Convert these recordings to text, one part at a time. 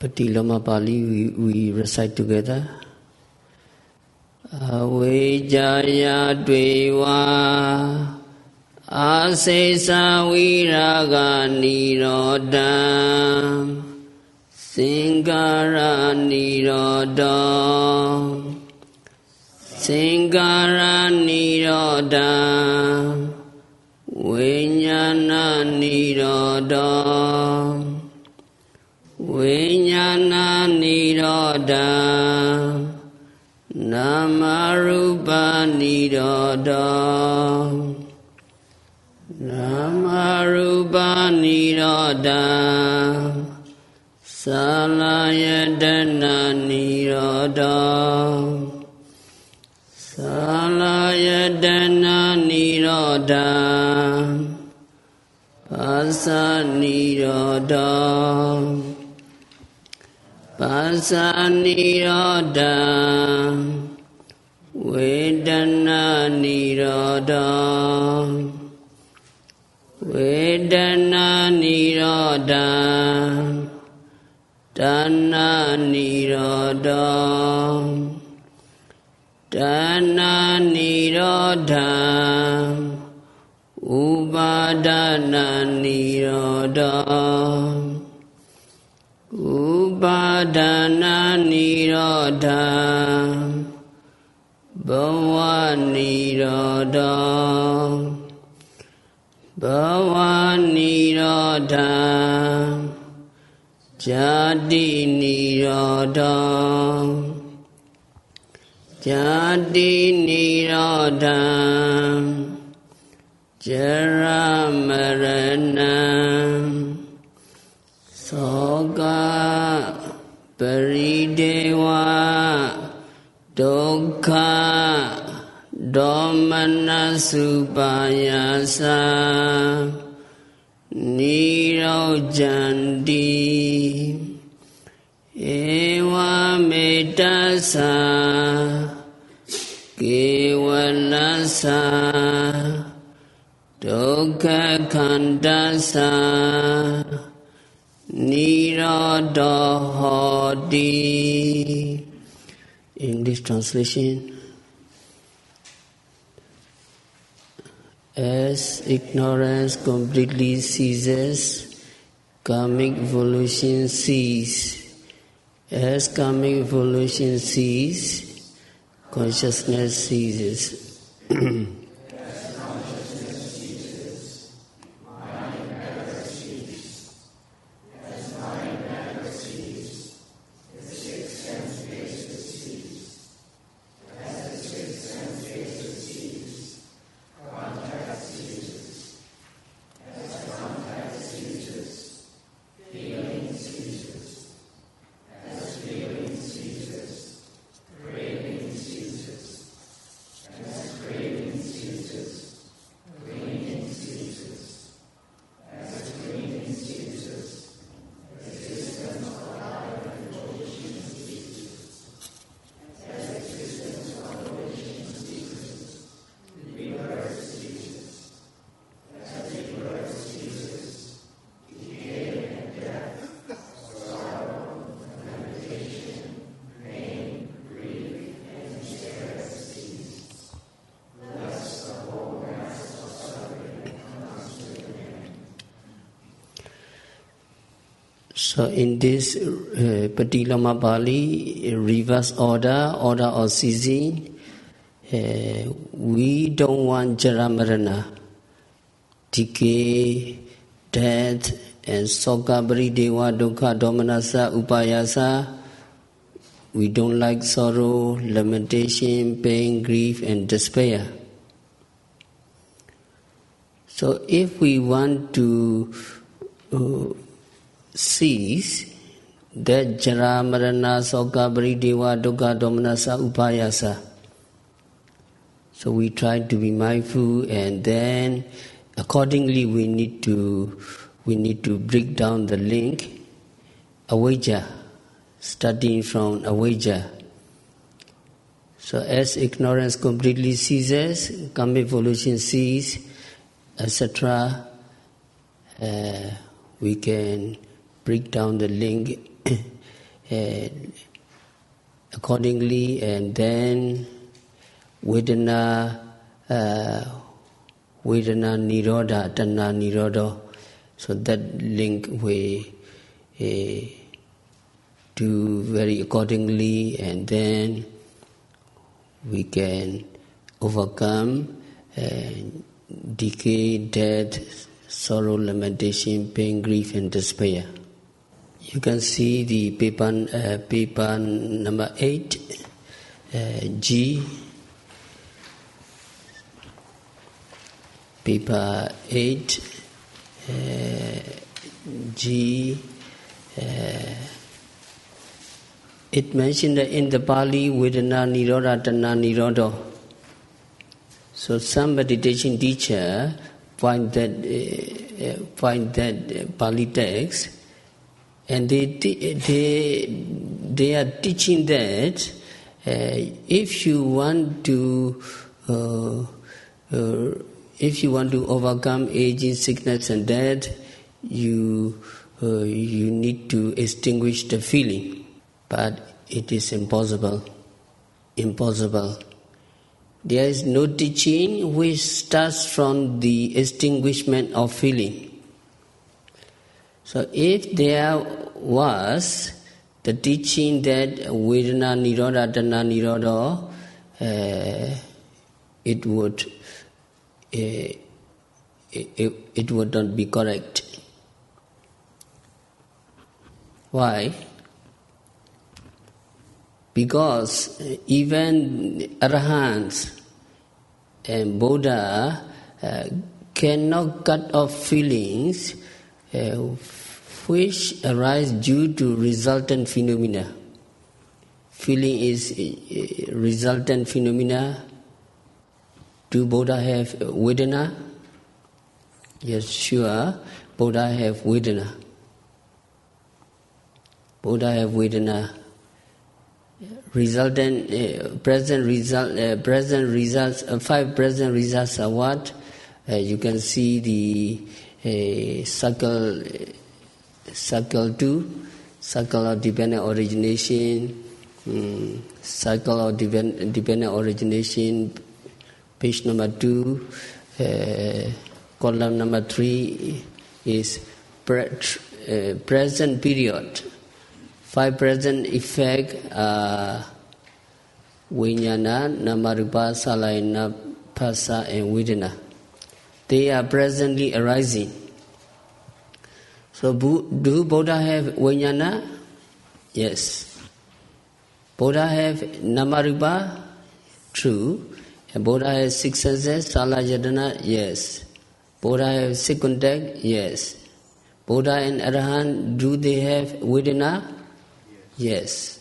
Paticca-Samuppada we recite together. Avijjaya dveva asesa viraga nirodham singara nirodham singara nirodham vijnana nirodham vijnana nirodham Namarupa nirodham Namarupa nirodham Salayadana nirodham Salayadana nirodham Pasa nirodham Pasa nirodham Vedana nirodham Vedana nirodham Dana nirodham Dana nirodham Upadana nirodham Upadana nirodham Bhava nirodham Bhava nirodham Jati nirodham Jati nirodham Jara maranam Soga Paridewa Dukkha Dhammana Supayasa Nirojanti Eva Metasa Kevalasa Dukkha Khandasa Nirodhahoti. English translation. As ignorance completely ceases, karmic evolution ceases. As karmic evolution ceases, consciousness ceases. So in this Paticca-Samuppada reverse order of ceasing, we don't want Jara Marana, decay, death, and Soka Paridewa Dukkha Domanasa Upayasa. We don't like sorrow, lamentation, pain, grief, and despair. So if we want to cease that Jara Marana Soka Paridewa Dukkha Domanasa Upayasa, so we try to be mindful, and then accordingly we need to break down the link avijja, starting from avijja. So as ignorance completely ceases, karmic evolution ceases, etc., we can break down the link accordingly, and then Vedana Nirodha, Tanna Nirodha. So that link we do very accordingly, and then we can overcome decay, death, sorrow, lamentation, pain, grief, and despair. You can see the paper number 8, G. Paper 8, G. It mentioned in the Pali Vedana Nirodha Tanna Nirodha. So some meditation teacher find that Pali text, and they are teaching that if you want to overcome aging, sickness, and death, you need to extinguish the feeling. But it is impossible. Impossible. There is no teaching which starts from the extinguishment of feeling. So if there was the teaching that Vedana Nirodha, Tanna Nirodha, it would not be correct. Why? Because even Arahants and Buddha cannot cut off feelings which arise due to resultant phenomena. Feeling is resultant phenomena. Do Buddha have Vedana? Yes, sure. Buddha have Vedana. Buddha have Vedana. Resultant, present results. 5 present results are what? You can see the circle 2, circle of dependent origination, circle of dependent origination, page number 2, column number 3 is present period. 5 present effects are Vijnana, Namarupa, Salayana, Phassa, and Vedana. They are presently arising. So do Buddha have Vijnana? Yes. Buddha have Namarupa? True. And Buddha has 6 senses, Salayana? Yes. Buddha have 6 contact? Yes. Buddha and Arahant, do they have Vedana? Yes.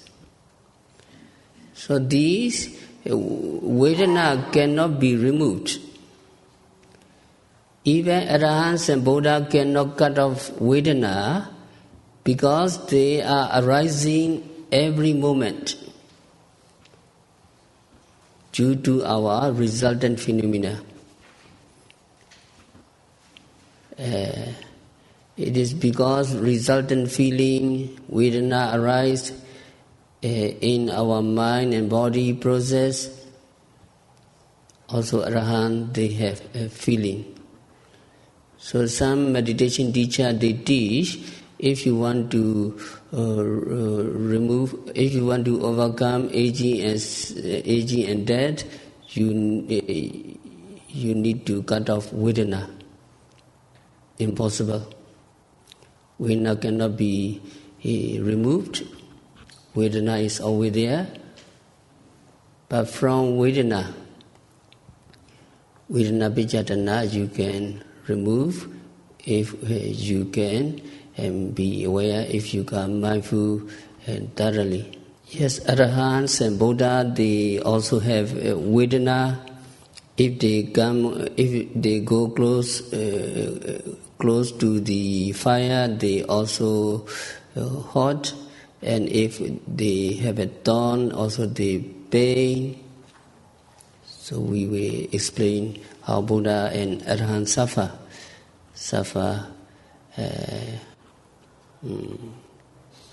So these Vedana cannot be removed. Even Arahants and Buddha cannot cut off Vedana because they are arising every moment due to our resultant phenomena. It is because resultant feeling, Vedana arise in our mind and body process. Also Arahant, they have a feeling. So some meditation teacher, they teach, if you want to if you want to overcome aging and death, you need to cut off Vedana. Impossible. Vedana cannot be removed. Vedana is always there. But from Vedana Pijatana, you can remove if you can, and be aware if you can mindful and thoroughly. Yes, Arahants and Buddha, they also have Vedana. If they go close to the fire, they also hot, and if they have a thorn, also they pain. So we will explain how Buddha and Arahant suffer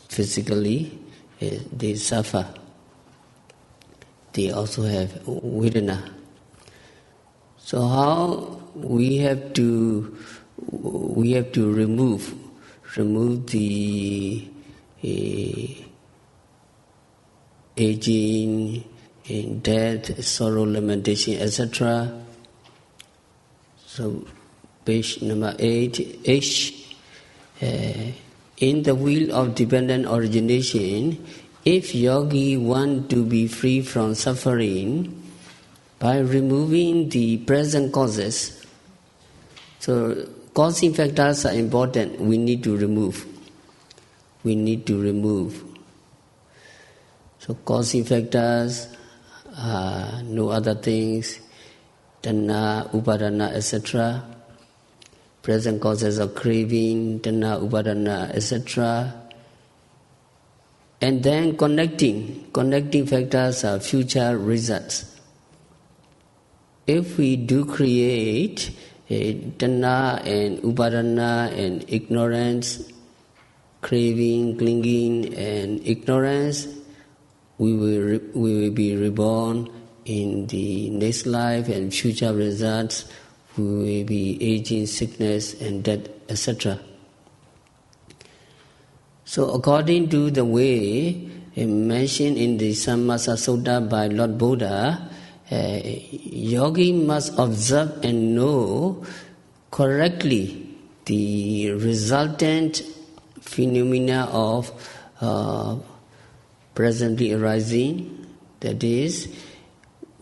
physically they suffer. They also have Vedana. So how we have to remove the aging, death, sorrow, lamentation, etc. So page number 8, H. In the wheel of dependent origination, if yogi want to be free from suffering by removing the present causes, so causing factors are important, we need to remove. So causing factors are no other things, Dhamma, Upadana, etc. Present causes of craving, Dhamma, Upadana, etc. And then connecting factors are future results. If we do create Dhamma and Upadana and ignorance, craving, clinging and ignorance, we will be reborn in the next life, and future results we will be aging, sickness and death, etc. So according to the way mentioned in the Sammasa Sutta by Lord Buddha, yogi must observe and know correctly the resultant phenomena of presently arising, that is,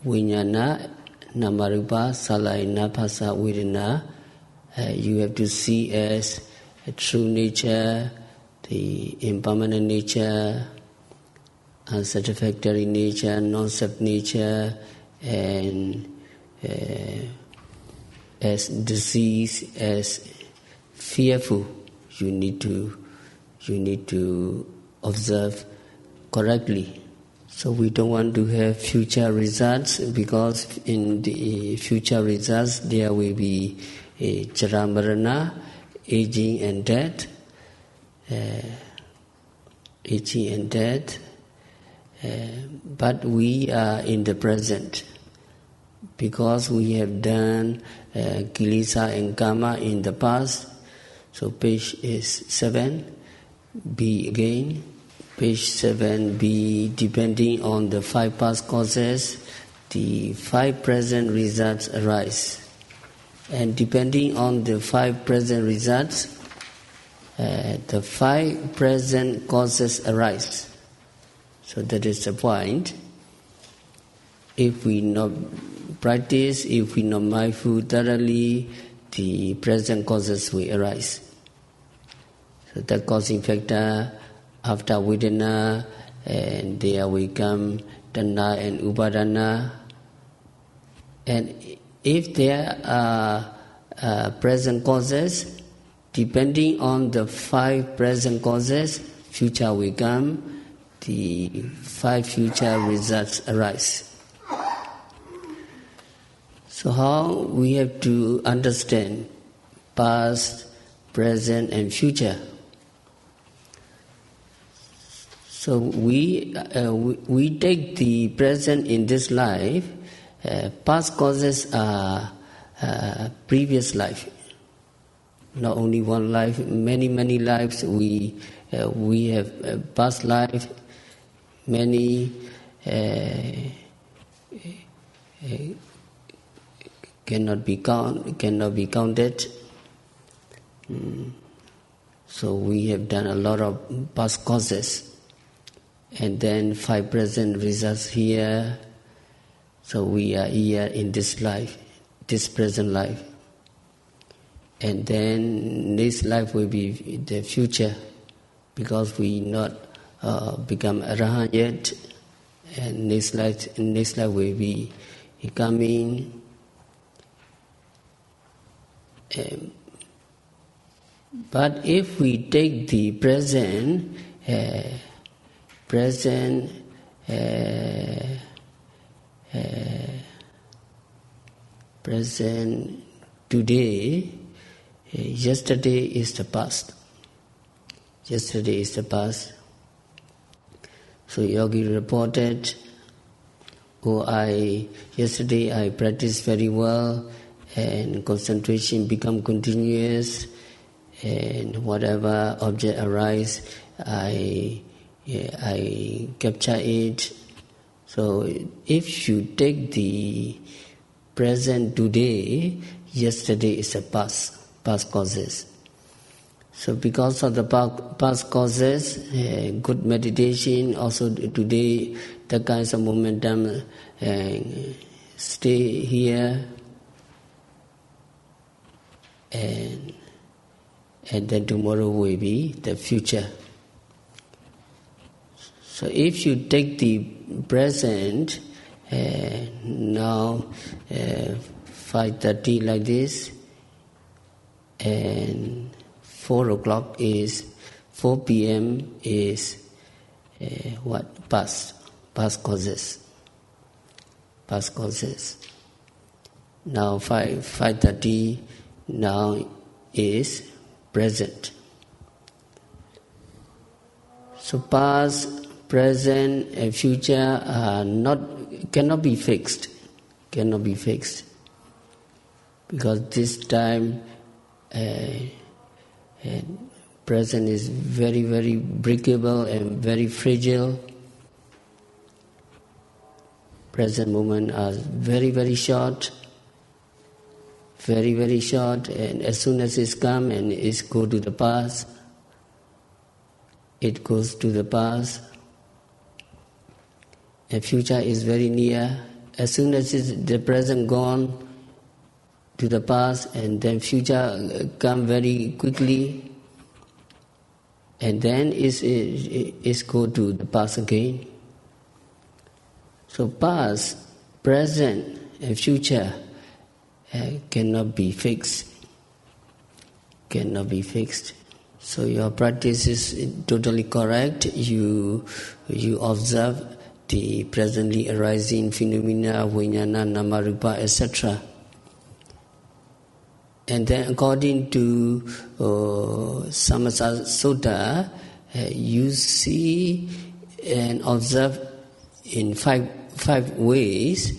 Vijnana, Namarupa, Salayana, Phasa, Vedana. You have to see as a true nature, the impermanent nature, unsatisfactory nature, non-self nature, and as disease, as fearful. You need to observe correctly. So we don't want to have future results, because in the future results there will be jara marana, aging and death. But we are in the present, because we have done kilesa and karma in the past. So page is 7, B again. Page 7b, depending on the 5 past causes, the 5 present results arise. And depending on the 5 present results, the 5 present causes arise. So that is the point. If we not practice, if we not mindful thoroughly, the present causes will arise. So the causing factor, after Vedana, and there will come Dhamma and Upadana. And if there are present causes, depending on the 5 present causes, future will come, the 5 future results arise. So how we have to understand past, present and future? So we take the present in this life. Past causes are previous life. Not only one life, many lives. We have past life. Many cannot be counted. So we have done a lot of past causes. And then 5 present results here. So we are here in this life, this present life. And then next life will be the future, because we not become Arahant yet. And next life will be coming. But if we take the present today, yesterday is the past. So yogi reported, yesterday I practiced very well and concentration become continuous, and whatever object arise, I capture it. So if you take the present today, yesterday is a past causes. So because of the past causes, good meditation, also today the kinds of momentum stay here, and then tomorrow will be the future. So if you take the present, now 5:30 like this, and 4 p.m. is past causes. Now 5:30 now is present. So past, present, and future are cannot be fixed. Because this time present is very, very breakable and very fragile. Present moment are very, very short, and as soon as it's come and it's go to the past, it goes to the past. And future is very near. As soon as the present gone to the past, and then future come very quickly, and then it's go to the past again. So past, present, and future cannot be fixed. So your practice is totally correct. You observe the presently arising phenomena, vijnana, namarupa, etc. And then according to Samasa Sutta, you see and observe in five ways: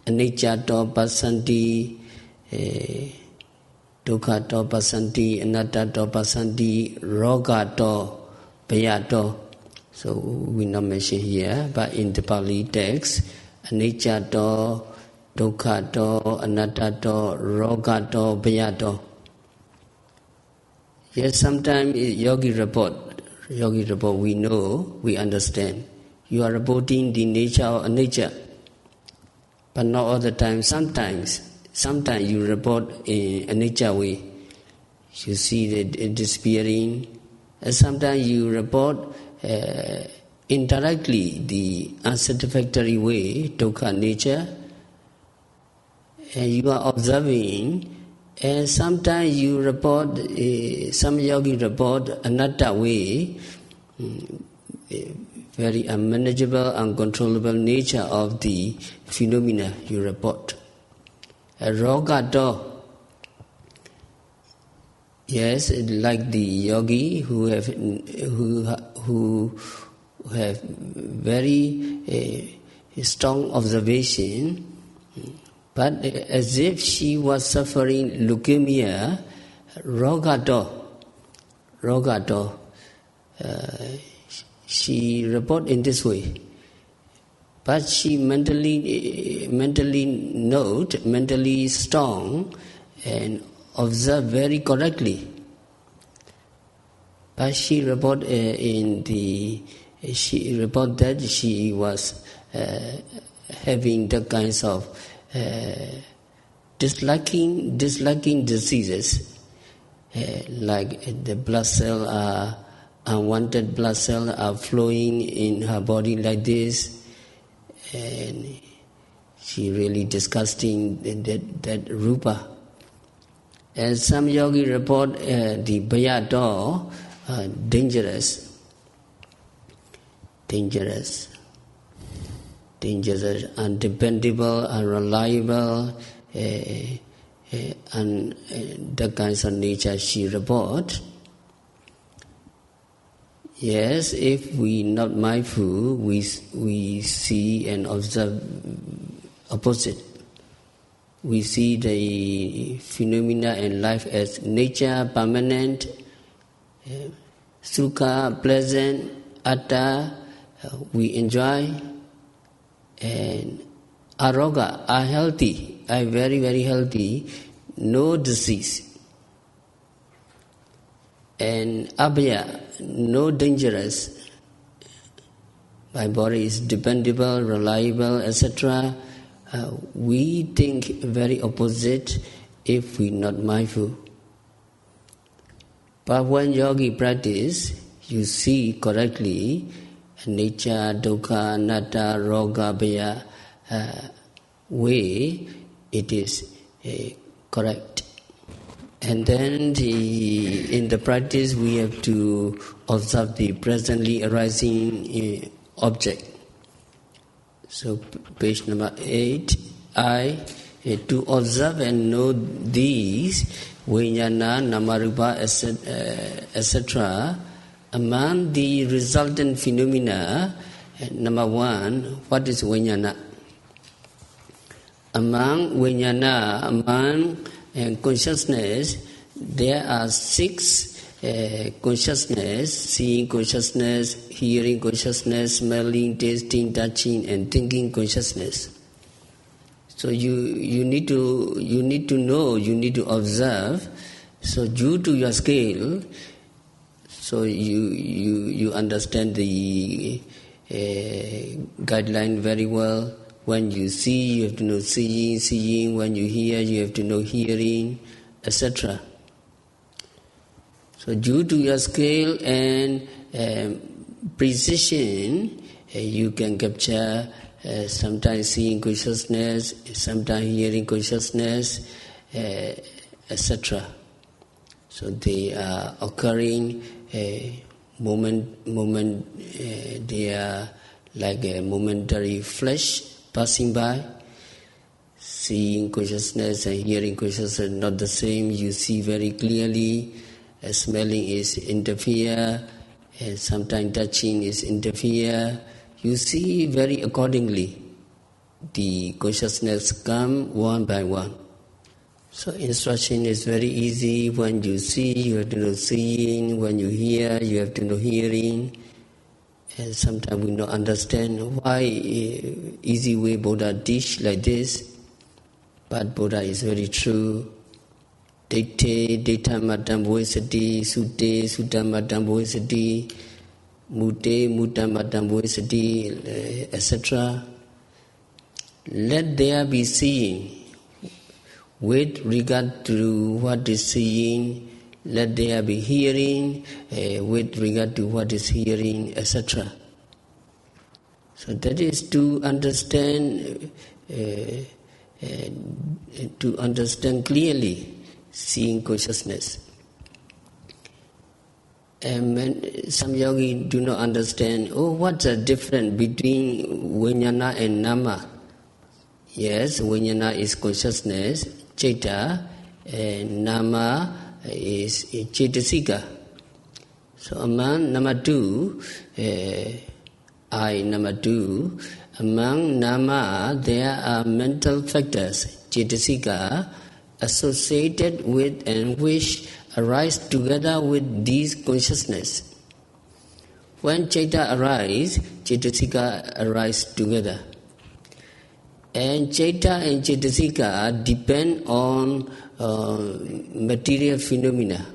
anicca-to passanti, dukkha-to passanti, anatta-to passanti, roga-to, bhayato. So we not mention here, but in the Pali text, anicca-to, dukkha-to, anatta-to, roga-to, bhayato. Yes, sometimes yogi report, we know, we understand. You are reporting the nature of nature, but not all the time. Sometimes you report in a nature way. You see it disappearing. And sometimes you report indirectly the unsatisfactory way, dukkha nature, and you are observing. And sometimes you report, some yogi report anatta way, very unmanageable, uncontrollable nature of the phenomena you report. Roga-to, yes, like the yogi who have very strong observation, but as if she was suffering leukemia, roga-to, she report in this way. But she mentally strong and observe very correctly. But she report that she was having the kinds of disliking diseases, like the blood cell unwanted blood cells are flowing in her body like this, and she really disgusting that rupa. And some yogi report the bhayato, dangerous, undependable, unreliable, and the kinds of nature she report. Yes, if we not mindful, we see and observe opposite. We see the phenomena in life as nature, permanent, sukha, pleasant, atta, we enjoy, and aroga, are healthy, are very, very healthy, no disease. And abhaya, no dangerous. My body is dependable, reliable, etc. We think very opposite if we not mindful. But when yogi practice, you see correctly nature, dukkha, anatta, roga, bhaya way, it is correct. And then in the practice we have to observe the presently arising object. So page number 8, to observe and know these, vijnana, namarupa, etc. Among the resultant phenomena, number 1, what is vijnana? Among vijnana, among consciousness, there are 6 consciousness: seeing consciousness, hearing consciousness, smelling, tasting, touching, and thinking consciousness. So you need to know, you need to observe. So due to your scale, so you understand the guideline very well. When you see, you have to know seeing. When you hear, you have to know hearing, etc. So due to your scale and precision, you can capture sometimes seeing consciousness, sometimes hearing consciousness, etc. So they are occurring moment. They are like a momentary flash passing by. Seeing consciousness and hearing consciousness are not the same. You see very clearly. Smelling is interfere, and sometimes touching is interfere. You see very accordingly. The consciousness come one by one. So instruction is very easy. When you see, you have to know seeing. When you hear, you have to know hearing. And sometimes we don't understand why easy way Buddha teach like this. But Buddha is very true. Dite, dhammatam voisati, sute, sutamatam voisati, mute, mutamatam voisati, etc. Let there be seeing with regard to what is seeing. Let there be hearing with regard to what is hearing, etc. So that is to understand clearly. Seeing consciousness. And when some yogis do not understand, what's the difference between vijnana and nama? Yes, vijnana is consciousness, citta, and nama is cetasika. So among number 2, among nama there are mental factors, cetasika, associated with and which arise together with these consciousness. When citta arise, cetasika arise together. And citta and cetasika depend on material phenomena.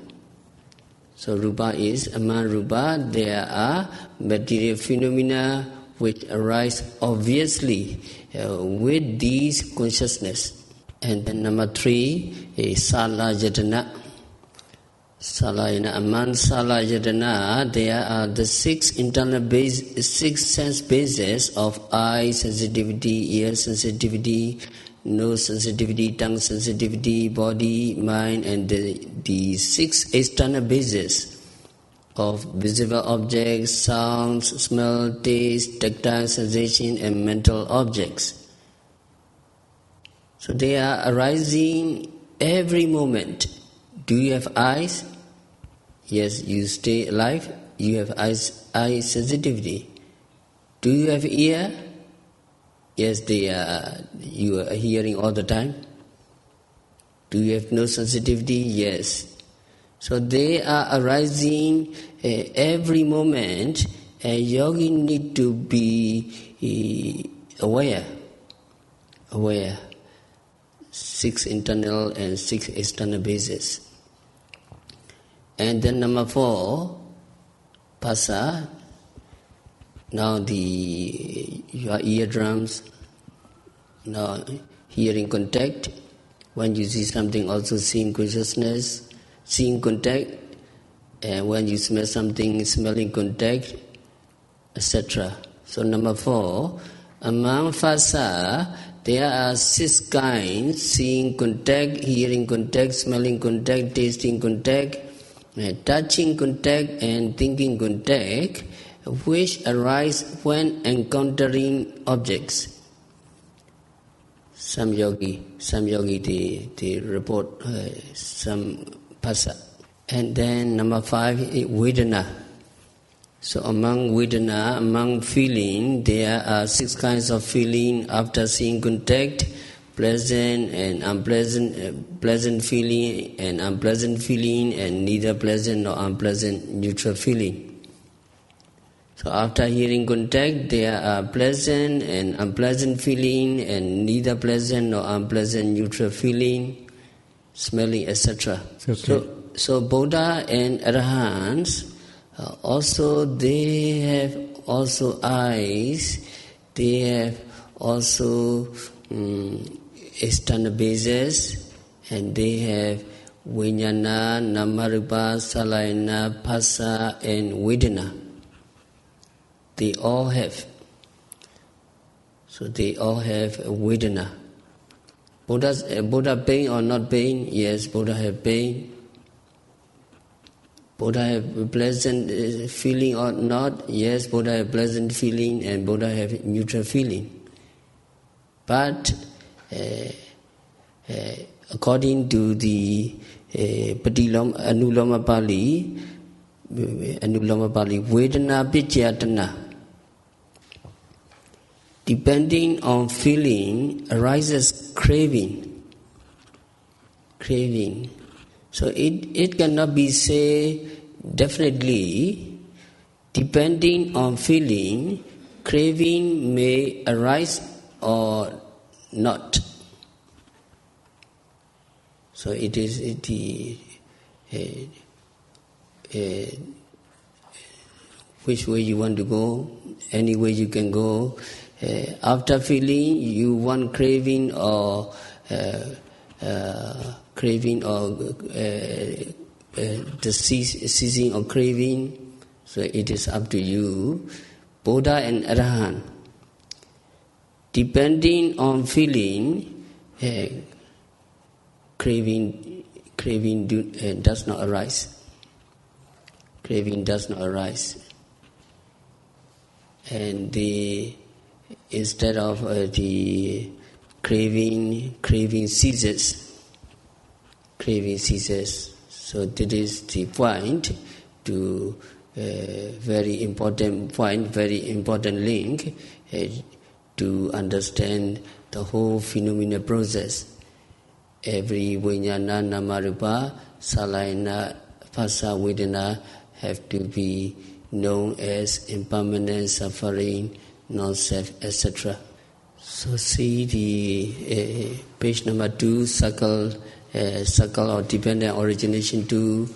So rupa is, among rupa there are material phenomena which arise obviously with these consciousness. And then number 3 is sala yatana. Among sala yatana, there are the 6 sense bases of eye sensitivity, ear sensitivity, nose sensitivity, tongue sensitivity, body, mind, and the 6 external bases of visible objects, sounds, smell, taste, tactile sensation, and mental objects. So they are arising every moment. Do you have eyes? Yes, you stay alive. You have eye sensitivity. Do you have ear? Yes, you are hearing all the time. Do you have no sensitivity? Yes. So they are arising every moment, and yogi need to be aware. 6 internal and 6 external bases. And then number 4, phassa. Now your eardrums, now hearing contact. When you see something, also seeing consciousness, seeing contact. And when you smell something, smelling contact, etc. So number 4, among phassa, there are 6 kinds: seeing contact, hearing contact, smelling contact, tasting contact, touching contact, and thinking contact, which arise when encountering objects. Some yogi they report some phassa. And then number 5 is vedana. So among feeling, there are 6 kinds of feeling after seeing contact: pleasant and unpleasant, pleasant feeling and unpleasant feeling, and neither pleasant nor unpleasant, neutral feeling. So after hearing contact, there are pleasant and unpleasant feeling, and neither pleasant nor unpleasant, neutral feeling, smelling, etc. Okay. So Buddha and Arahants, also they have also eyes, they have also external bases, and they have vijnana, namarupa, salayana, phassa, and vedana. They all have. So they all have vedana. Buddha pain or not pain? Yes, Buddha have pain. Buddha have pleasant feeling or not? Yes, Buddha have pleasant feeling and Buddha have neutral feeling. But according to the Anuloma Pali, Vedana Pichyatana, depending on feeling, arises craving. So it cannot be said definitely. Depending on feeling, craving may arise or not. So it is which way you want to go, any way you can go. After feeling, you want craving or the ceasing of craving. So it is up to you. Buddha and Arahant, depending on feeling, craving does not arise. Craving does not arise. And instead of the craving ceases. Craving ceases. So that is the point, to very important point, very important link to understand the whole phenomenal process. Every vijnana, namarupa, salayana, phassa, vedana have to be known as impermanent, suffering, non-self, etc. So see the page number 2, circle or dependent origination 2,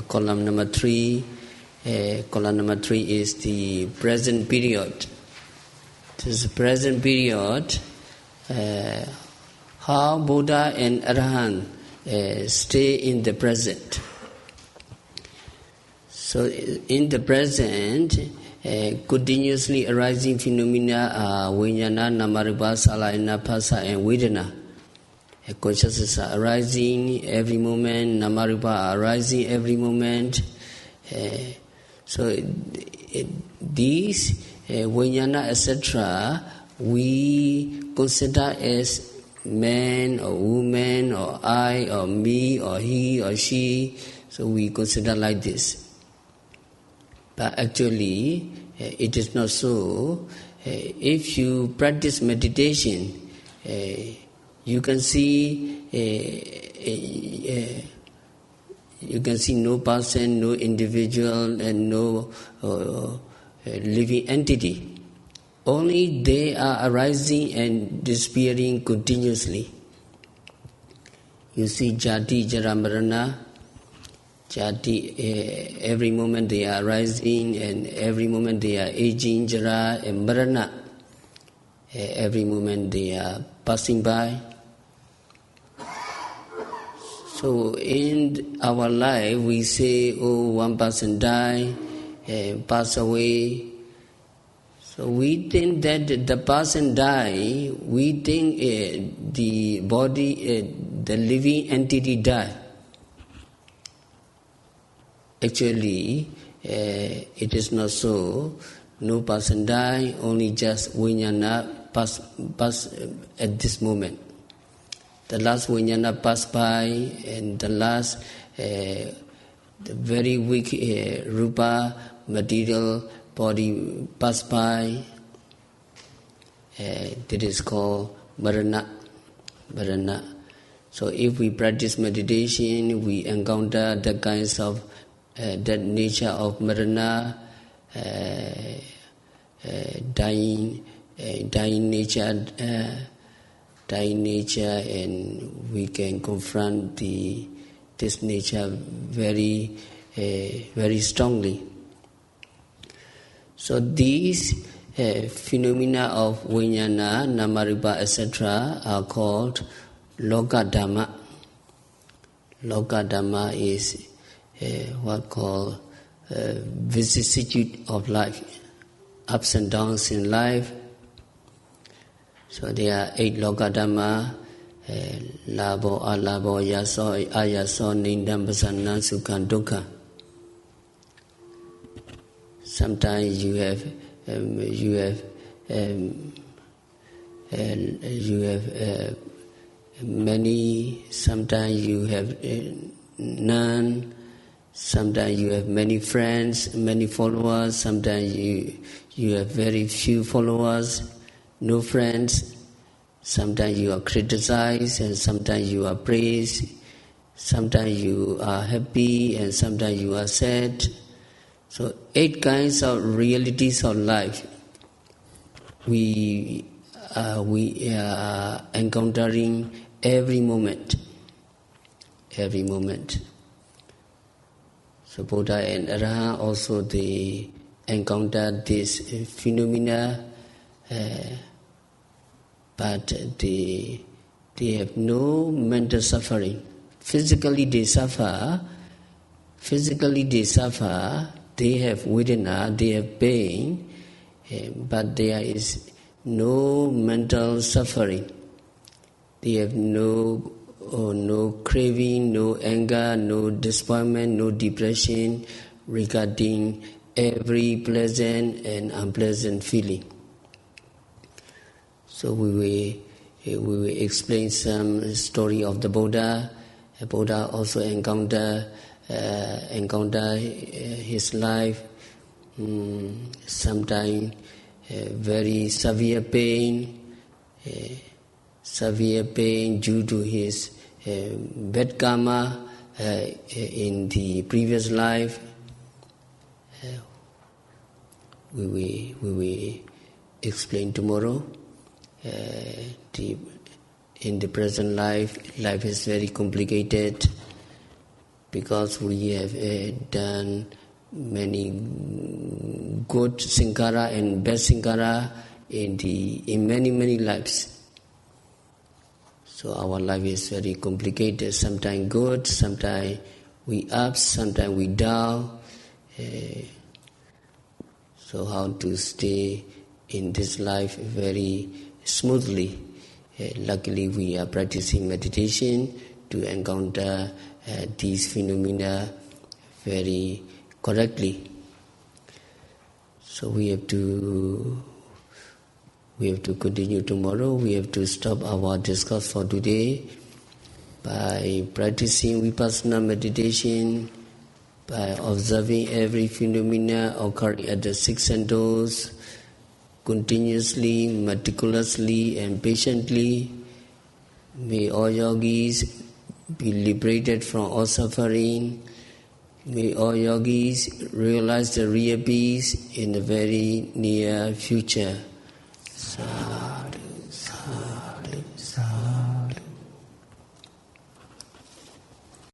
column number 3. Column number 3 is the present period. This present period, how Buddha and Arahant stay in the present. So in the present, continuously arising phenomena are vijnana, namarupa, salayana, phassa, and vedana. Consciousness are arising every moment, namarupa are arising every moment. So these vijnana, etc., we consider as man or woman or I or me or he or she. So we consider like this. But actually, it is not so. If you practice meditation, you can see no person, no individual, and no living entity. Only they are arising and disappearing continuously. You see jati, jara, marana. Jati, every moment they are rising, and every moment they are aging, jara, and marana. Every moment they are passing by. So in our life, we say, oh, one person died, pass away. So we think that the person died, we think the body, the living entity died. Actually, it is not so. No person died, only just vijnana pass at this moment. The last vijnana passed by, and the last, the very weak rupa, material body passed by. That is called marana. So if we practice meditation, we encounter the kinds of that nature of marana, dying nature, and we can confront this nature very strongly. So these phenomena of vijnana, namarupa, etc. are called loka dhamma. Loka dhamma is what called vicissitude of life, ups and downs in life. So there are 8 loka dhamma: labo, alabo, yaso, ayaso, nindam, pasanna, sukha, dukkha. Sometimes you have many. Sometimes you have none. Sometimes you have many friends, many followers. Sometimes you have very few followers, no friends. Sometimes you are criticized, and sometimes you are praised. Sometimes you are happy, and sometimes you are sad. So 8 kinds of realities of life we are encountering every moment. Every moment. So Buddha and Arahant also they encounter this phenomena, but they have no mental suffering. Physically they suffer. They have vedana, they have pain, but there is no mental suffering. They have no craving, no anger, no disappointment, no depression regarding every pleasant and unpleasant feeling. So we will explain some story of the Buddha. The Buddha also encounter his life, sometimes very severe pain due to his bad karma in the previous life. We will explain tomorrow. In the present life is very complicated because we have done many good sankhara and bad sankhara in many lives. So our life is very complicated. Sometimes good, sometimes we up, sometimes we down. So how to stay in this life very smoothly? Luckily we are practicing meditation to encounter these phenomena very correctly. So we have to continue tomorrow. We have to stop our discourse for today by practicing vipassana meditation, by observing every phenomena occurring at the six senses continuously, meticulously and patiently. May all yogis be liberated from all suffering. May all yogis realize the real peace in the very near future. Sadhu, sadhu, sadhu.